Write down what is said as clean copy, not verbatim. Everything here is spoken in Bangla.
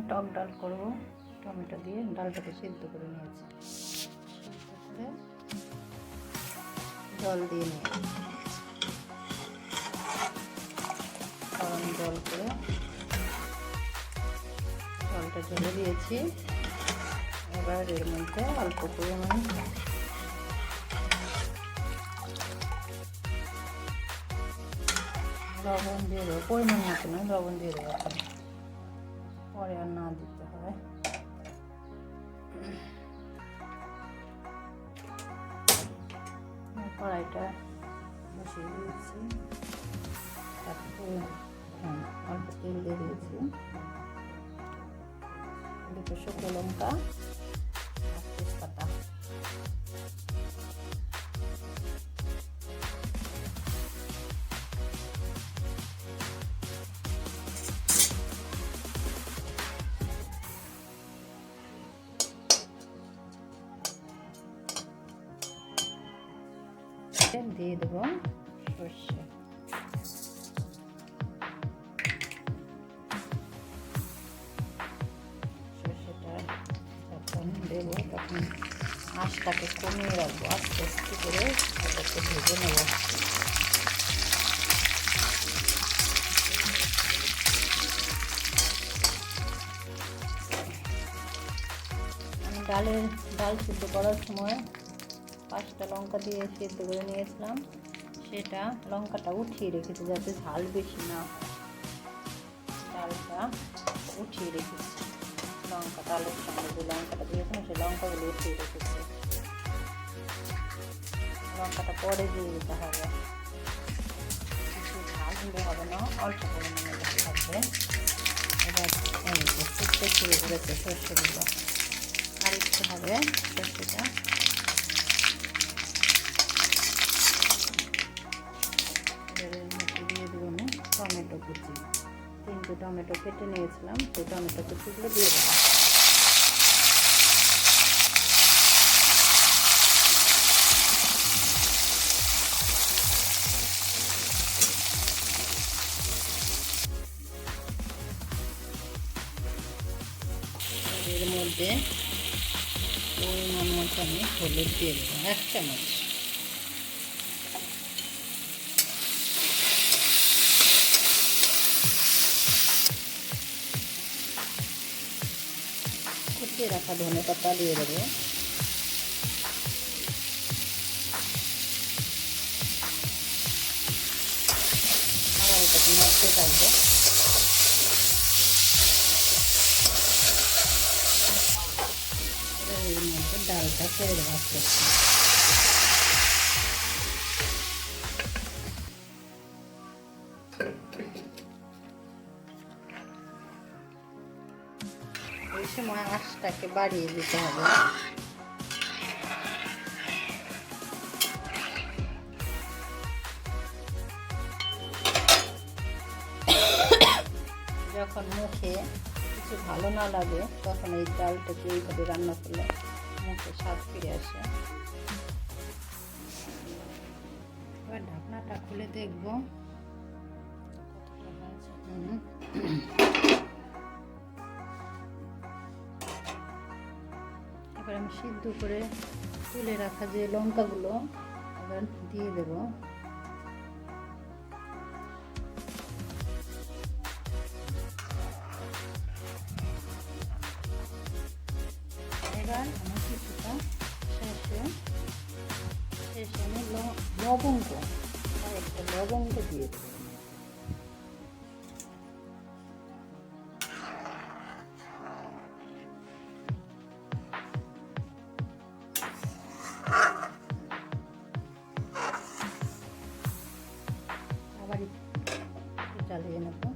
টক ডাল করব। টমেটো দিয়ে ডালটাকে সিদ্ধ করে নিয়েছি, জল দিয়ে নিয়েছি, গরম জল করে জলটা ঢেলে দিয়েছি। এবার এর মধ্যে অল্প পরিমাণ লবণ দিয়ে দেবো, পরিমাণ মতো নয়, লবণ দিয়ে দেবো এখন, পরে আর না দিতে হয়। কড়াইটা বসিয়ে দিয়েছি, তারপরে অল্প তেল দিয়ে দিয়েছি, দুটো শুকনো লঙ্কা আর তেজপাতা। দিয়ে দেবো সর্ষে, সর্ষেটা যখন দেবো তখন আঁচটাকে কমিয়ে রাখবো, আস্তে আস্তে করে ওটাকে ভেজে নেব। আমি ডাল সিদ্ধ করার সময় 5টা লঙ্কা দিয়ে সিদ্ধ করে নিয়েছিলাম, সেটা লঙ্কাটা উঠিয়ে রেখেছি যাতে ঝাল বেশি না হয়। ডালটা উঠিয়ে রেখেছি, ডালের সঙ্গে যে লঙ্কাটা দিয়েছিলাম সেই লঙ্কাগুলো উঠিয়ে রেখেছি। লঙ্কাটা পরে দিয়ে দিতে হবে, কিছু ঝাল হলে হবে না, অল্প পরিমাণে ঝাল থাকবে। এবার ফুটতে শুরু করেছে সর্ষেগুলো, আর একটু হবে সর্ষেটা। দিয়ে দেবো আমি টমেটো কুচি, 3টে টমেটো কেটে নিয়েছিলাম, সেই টমেটো কুচিগুলো দিয়ে দেবো। এর মধ্যে পরিমাণ মতো আমি হলুদ দিয়ে দেবো, 1 চামচ। কুচিয়ে রাখা ধনে পাতা দিয়ে দেবো। আবার এটাকে নাড়তে থাকবো। এর মধ্যে ডালটা ছেড়ে দেবো আস্তে আস্তে। এই সময় আঁচটাকে বাড়িয়ে দিতে হবে। যখন মুখে কিছু ভালো না লাগে তখন এই ডালটাকে এইভাবে রান্না করলে মুখে স্বাদ ফিরে আসে। এবার ঢাকনাটা খুলে দেখবো এবার আমি সিদ্ধ করে তুলে রাখা যে লঙ্কাগুলো এবার দিয়ে দেবো। এবার আমি কিছুটা শেষে আমি লবঙ্গ আর একটা লবঙ্গ দিয়ে দেবো। আবার একটু জ্বালিয়ে নেবো।